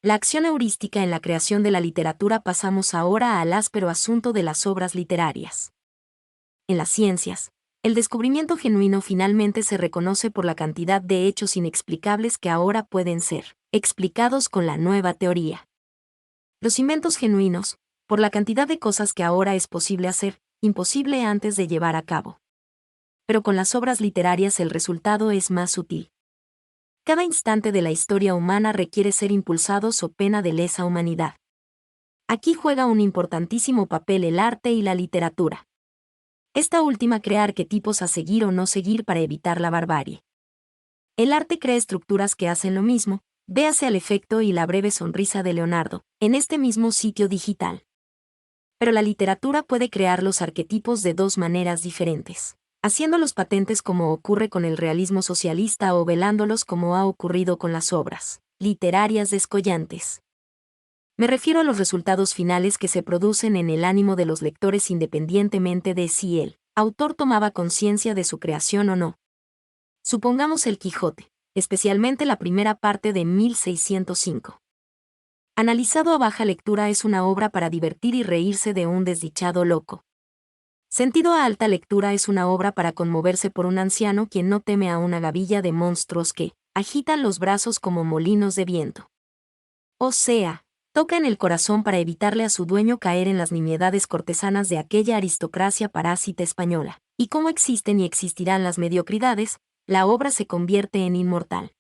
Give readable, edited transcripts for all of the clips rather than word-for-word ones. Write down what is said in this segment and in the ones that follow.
la acción heurística en la creación de la literatura. Pasamos ahora al áspero asunto de las obras literarias. En las ciencias, el descubrimiento genuino finalmente se reconoce por la cantidad de hechos inexplicables que ahora pueden ser explicados con la nueva teoría. Los inventos genuinos, por la cantidad de cosas que ahora es posible hacer, imposible antes de llevar a cabo. Pero con las obras literarias el resultado es más sutil. Cada instante de la historia humana requiere ser impulsado so pena de lesa humanidad. Aquí juega un importantísimo papel el arte y la literatura. Esta última crea arquetipos a seguir o no seguir para evitar la barbarie. El arte crea estructuras que hacen lo mismo, véase al efecto y la breve sonrisa de Leonardo, en este mismo sitio digital. Pero la literatura puede crear los arquetipos de dos maneras diferentes, haciéndolos patentes como ocurre con el realismo socialista o velándolos como ha ocurrido con las obras literarias descollantes. Me refiero a los resultados finales que se producen en el ánimo de los lectores independientemente de si el autor tomaba conciencia de su creación o no. Supongamos el Quijote, especialmente la primera parte de 1605. Analizado a baja lectura es una obra para divertir y reírse de un desdichado loco. Sentido a alta lectura es una obra para conmoverse por un anciano quien no teme a una gavilla de monstruos que agitan los brazos como molinos de viento. O sea, toca en el corazón para evitarle a su dueño caer en las nimiedades cortesanas de aquella aristocracia parásita española. Y como existen y existirán las mediocridades, la obra se convierte en inmortal.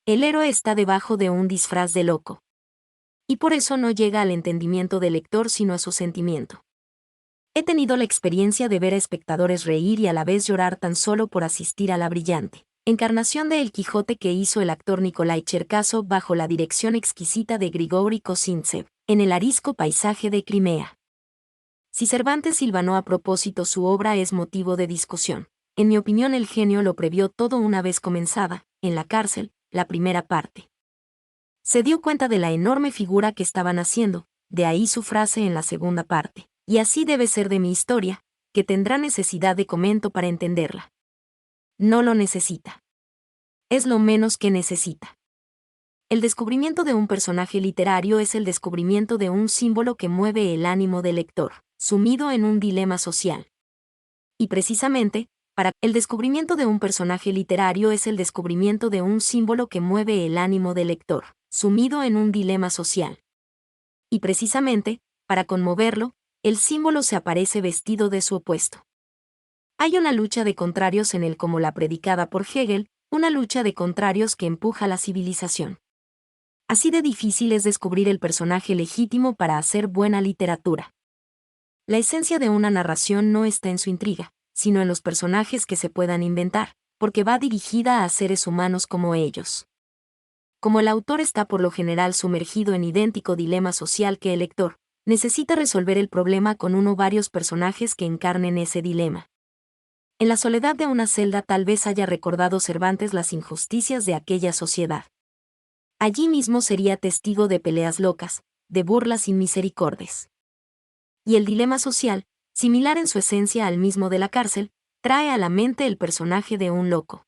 El héroe está debajo de un disfraz de loco. Y por eso no llega al entendimiento del lector sino a su sentimiento. He tenido la experiencia de ver a espectadores reír y a la vez llorar tan solo por asistir a la brillante encarnación de El Quijote que hizo el actor Nikolai Cherkasov bajo la dirección exquisita de Grigori Kozintsev, en el arisco paisaje de Crimea. Si Cervantes hilvanó a propósito su obra es motivo de discusión. En mi opinión el genio lo previó todo una vez comenzada, en la cárcel, la primera parte. Se dio cuenta de la enorme figura que estaban haciendo, de ahí su frase en la segunda parte. Y así debe ser de mi historia, que tendrá necesidad de comento para entenderla. No lo necesita. Es lo menos que necesita. El descubrimiento de un personaje literario es el descubrimiento de un símbolo que mueve el ánimo del lector, sumido en un dilema social. Y precisamente, el descubrimiento de un personaje literario es el descubrimiento de un símbolo que mueve el ánimo del lector, sumido en un dilema social. Y precisamente, para conmoverlo, el símbolo se aparece vestido de su opuesto. Hay una lucha de contrarios en él como la predicada por Hegel, una lucha de contrarios que empuja la civilización. Así de difícil es descubrir el personaje legítimo para hacer buena literatura. La esencia de una narración no está en su intriga, sino en los personajes que se puedan inventar, porque va dirigida a seres humanos como ellos. Como el autor está por lo general sumergido en idéntico dilema social que el lector, necesita resolver el problema con uno o varios personajes que encarnen ese dilema. En la soledad de una celda tal vez haya recordado Cervantes las injusticias de aquella sociedad. Allí mismo sería testigo de peleas locas, de burlas inmisericordes. Y el dilema social, similar en su esencia al mismo de la cárcel, trae a la mente el personaje de un loco.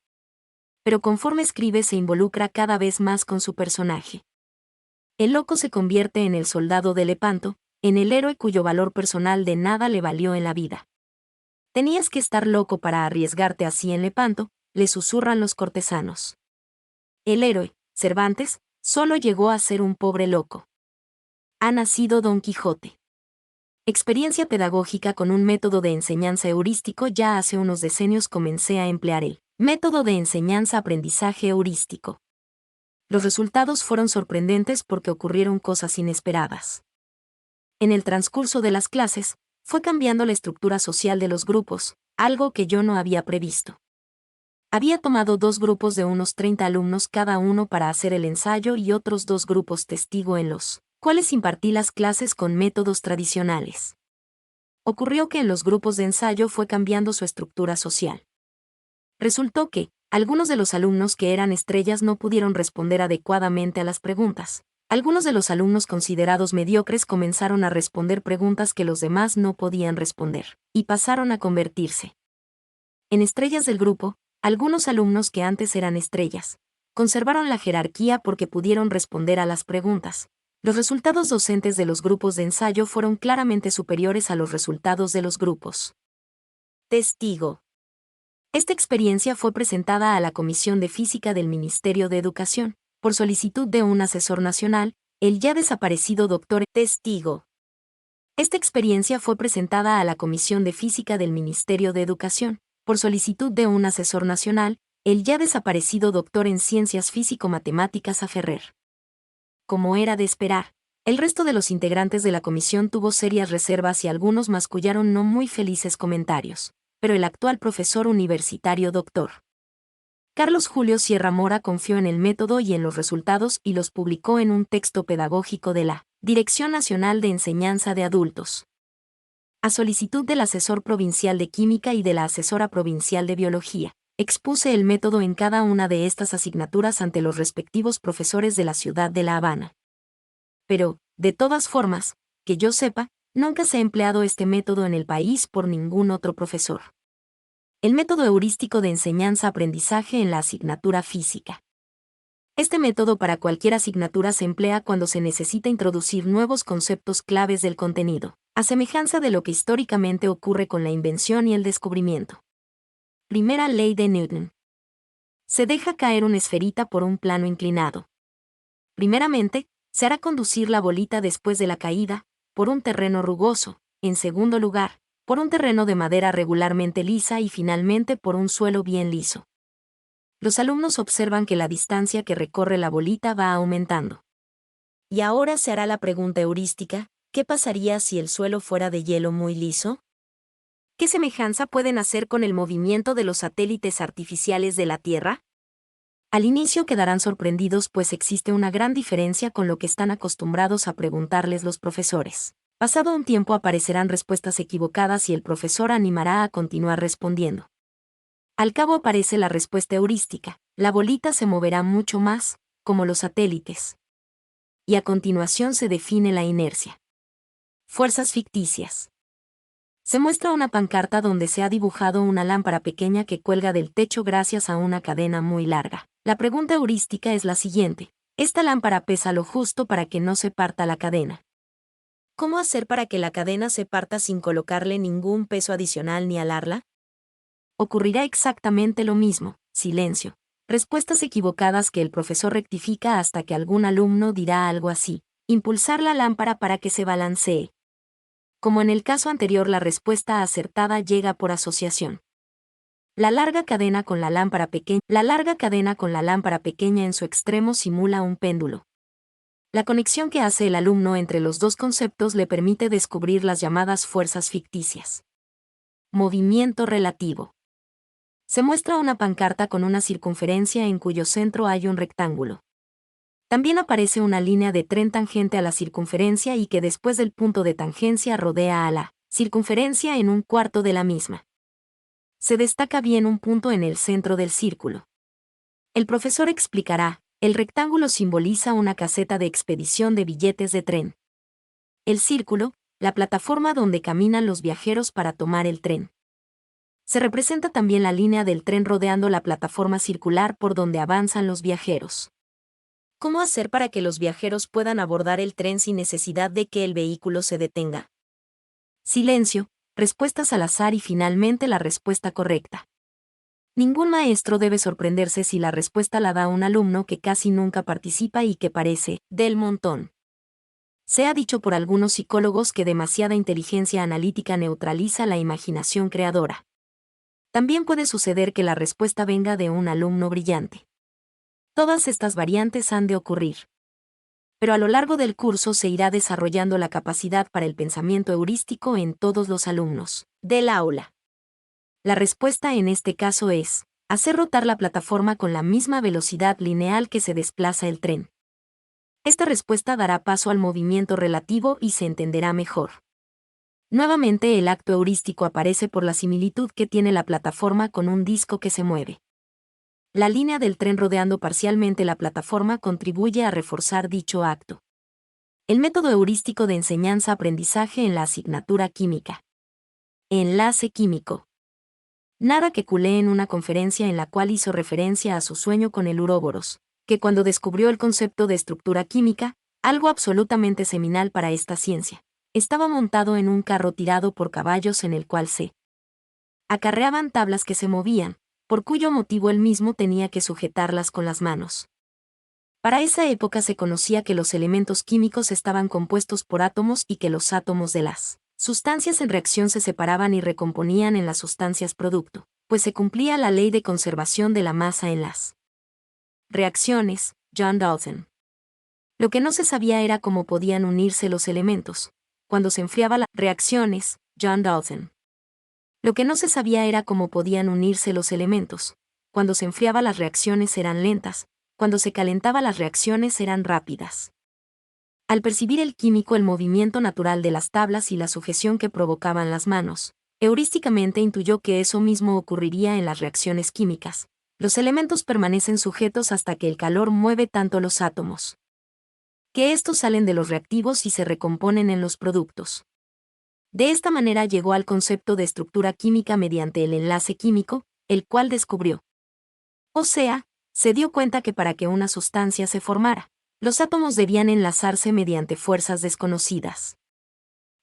Pero conforme escribe se involucra cada vez más con su personaje. El loco se convierte en el soldado de Lepanto, en el héroe cuyo valor personal de nada le valió en la vida. Tenías que estar loco para arriesgarte así en Lepanto, le susurran los cortesanos. El héroe, Cervantes, solo llegó a ser un pobre loco. Ha nacido Don Quijote. Experiencia pedagógica con un método de enseñanza heurístico. Ya hace unos decenios comencé a emplear el método de enseñanza-aprendizaje heurístico. Los resultados fueron sorprendentes porque ocurrieron cosas inesperadas. En el transcurso de las clases, fue cambiando la estructura social de los grupos, algo que yo no había previsto. Había tomado 2 grupos de unos 30 alumnos cada uno para hacer el ensayo y otros 2 grupos testigo en los cuales impartí las clases con métodos tradicionales. Ocurrió que en los grupos de ensayo fue cambiando su estructura social. Resultó que, algunos de los alumnos que eran estrellas no pudieron responder adecuadamente a las preguntas. Algunos de los alumnos considerados mediocres comenzaron a responder preguntas que los demás no podían responder, y pasaron a convertirse en estrellas del grupo, algunos alumnos que antes eran estrellas, conservaron la jerarquía porque pudieron responder a las preguntas. Los resultados docentes de los grupos de ensayo fueron claramente superiores a los resultados de los grupos. Testigo. Esta experiencia fue presentada a la Comisión de Física del Ministerio de Educación, por solicitud de un asesor nacional, el ya desaparecido Dr. Testigo. Esta experiencia fue presentada a la Comisión de Física del Ministerio de Educación, por solicitud de un asesor nacional, el ya desaparecido doctor en Ciencias Físico-Matemáticas a Ferrer. Como era de esperar, el resto de los integrantes de la comisión tuvo serias reservas y algunos mascullaron no muy felices comentarios, pero el actual profesor universitario Dr. Carlos Julio Sierra Mora confió en el método y en los resultados y los publicó en un texto pedagógico de la Dirección Nacional de Enseñanza de Adultos. A solicitud del asesor provincial de Química y de la asesora provincial de Biología, expuse el método en cada una de estas asignaturas ante los respectivos profesores de la ciudad de La Habana. Pero, de todas formas, que yo sepa, nunca se ha empleado este método en el país por ningún otro profesor. El método heurístico de enseñanza-aprendizaje en la asignatura física. Este método para cualquier asignatura se emplea cuando se necesita introducir nuevos conceptos claves del contenido, a semejanza de lo que históricamente ocurre con la invención y el descubrimiento. Primera ley de Newton. Se deja caer una esferita por un plano inclinado. Primeramente, se hará conducir la bolita después de la caída, por un terreno rugoso, en segundo lugar, por un terreno de madera regularmente lisa y finalmente por un suelo bien liso. Los alumnos observan que la distancia que recorre la bolita va aumentando. Y ahora se hará la pregunta heurística, ¿qué pasaría si el suelo fuera de hielo muy liso? ¿Qué semejanza pueden hacer con el movimiento de los satélites artificiales de la Tierra? Al inicio quedarán sorprendidos pues existe una gran diferencia con lo que están acostumbrados a preguntarles los profesores. Pasado un tiempo aparecerán respuestas equivocadas y el profesor animará a continuar respondiendo. Al cabo aparece la respuesta heurística, la bolita se moverá mucho más, como los satélites. Y a continuación se define la inercia. Fuerzas ficticias. Se muestra una pancarta donde se ha dibujado una lámpara pequeña que cuelga del techo gracias a una cadena muy larga. La pregunta heurística es la siguiente: esta lámpara pesa lo justo para que no se parta la cadena. ¿Cómo hacer para que la cadena se parta sin colocarle ningún peso adicional ni alarla? Ocurrirá exactamente lo mismo, silencio. Respuestas equivocadas que el profesor rectifica hasta que algún alumno dirá algo así: impulsar la lámpara para que se balancee. Como en el caso anterior, la respuesta acertada llega por asociación. La larga cadena con la lámpara pequeña en su extremo simula un péndulo. La conexión que hace el alumno entre los dos conceptos le permite descubrir las llamadas fuerzas ficticias. Movimiento relativo. Se muestra una pancarta con una circunferencia en cuyo centro hay un rectángulo. También aparece una línea de tren tangente a la circunferencia y que después del punto de tangencia rodea a la circunferencia en un cuarto de la misma. Se destaca bien un punto en el centro del círculo. El profesor explicará: el rectángulo simboliza una caseta de expedición de billetes de tren. El círculo, la plataforma donde caminan los viajeros para tomar el tren. Se representa también la línea del tren rodeando la plataforma circular por donde avanzan los viajeros. ¿Cómo hacer para que los viajeros puedan abordar el tren sin necesidad de que el vehículo se detenga? Silencio, respuestas al azar y finalmente la respuesta correcta. Ningún maestro debe sorprenderse si la respuesta la da un alumno que casi nunca participa y que parece del montón. Se ha dicho por algunos psicólogos que demasiada inteligencia analítica neutraliza la imaginación creadora. También puede suceder que la respuesta venga de un alumno brillante. Todas estas variantes han de ocurrir. Pero a lo largo del curso se irá desarrollando la capacidad para el pensamiento heurístico en todos los alumnos del aula. La respuesta en este caso es: hacer rotar la plataforma con la misma velocidad lineal que se desplaza el tren. Esta respuesta dará paso al movimiento relativo y se entenderá mejor. Nuevamente el acto heurístico aparece por la similitud que tiene la plataforma con un disco que se mueve. La línea del tren rodeando parcialmente la plataforma contribuye a reforzar dicho acto. El método heurístico de enseñanza-aprendizaje en la asignatura química. Enlace químico. Nara Kekulé en una conferencia en la cual hizo referencia a su sueño con el uroboros, que cuando descubrió el concepto de estructura química, algo absolutamente seminal para esta ciencia, estaba montado en un carro tirado por caballos en el cual se acarreaban tablas que se movían, por cuyo motivo él mismo tenía que sujetarlas con las manos. Para esa época se conocía que los elementos químicos estaban compuestos por átomos y que los átomos de las sustancias en reacción se separaban y recomponían en las sustancias producto, pues se cumplía la ley de conservación de la masa en las reacciones. John Dalton. Lo que no se sabía era cómo podían unirse los elementos. Cuando se enfriaba las reacciones. John Dalton. Lo que no se sabía era cómo podían unirse los elementos. Cuando se enfriaba las reacciones eran lentas, cuando se calentaba las reacciones eran rápidas. Al percibir el químico el movimiento natural de las tablas y la sujeción que provocaban las manos, heurísticamente intuyó que eso mismo ocurriría en las reacciones químicas. Los elementos permanecen sujetos hasta que el calor mueve tanto los átomos, que estos salen de los reactivos y se recomponen en los productos. De esta manera llegó al concepto de estructura química mediante el enlace químico, el cual descubrió. O sea, se dio cuenta que para que una sustancia se formara, los átomos debían enlazarse mediante fuerzas desconocidas.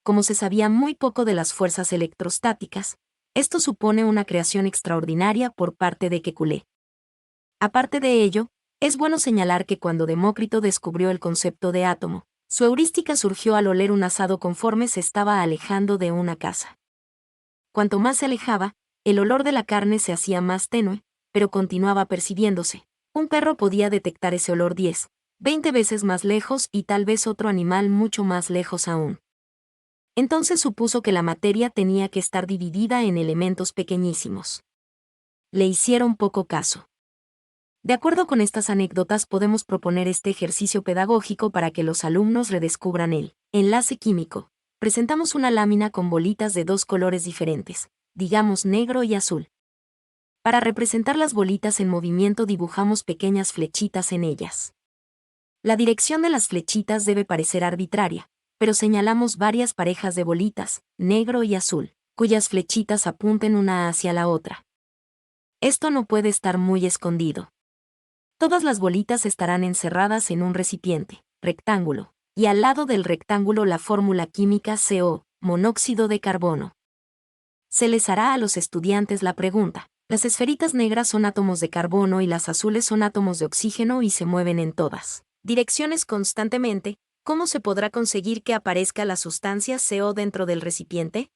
Como se sabía muy poco de las fuerzas electrostáticas, esto supone una creación extraordinaria por parte de Kekulé. Aparte de ello, es bueno señalar que cuando Demócrito descubrió el concepto de átomo, su heurística surgió al oler un asado conforme se estaba alejando de una casa. Cuanto más se alejaba, el olor de la carne se hacía más tenue, pero continuaba percibiéndose. Un perro podía detectar ese olor 10, 20 veces más lejos y tal vez otro animal mucho más lejos aún. Entonces supuso que la materia tenía que estar dividida en elementos pequeñísimos. Le hicieron poco caso. De acuerdo con estas anécdotas podemos proponer este ejercicio pedagógico para que los alumnos redescubran el enlace químico. Presentamos una lámina con bolitas de dos colores diferentes, digamos negro y azul. Para representar las bolitas en movimiento dibujamos pequeñas flechitas en ellas. La dirección de las flechitas debe parecer arbitraria, pero señalamos varias parejas de bolitas, negro y azul, cuyas flechitas apunten una hacia la otra. Esto no puede estar muy escondido. Todas las bolitas estarán encerradas en un recipiente, rectángulo, y al lado del rectángulo la fórmula química CO, monóxido de carbono. Se les hará a los estudiantes la pregunta: las esferitas negras son átomos de carbono y las azules son átomos de oxígeno y se mueven en todas direcciones constantemente. ¿Cómo se podrá conseguir que aparezca la sustancia CO dentro del recipiente?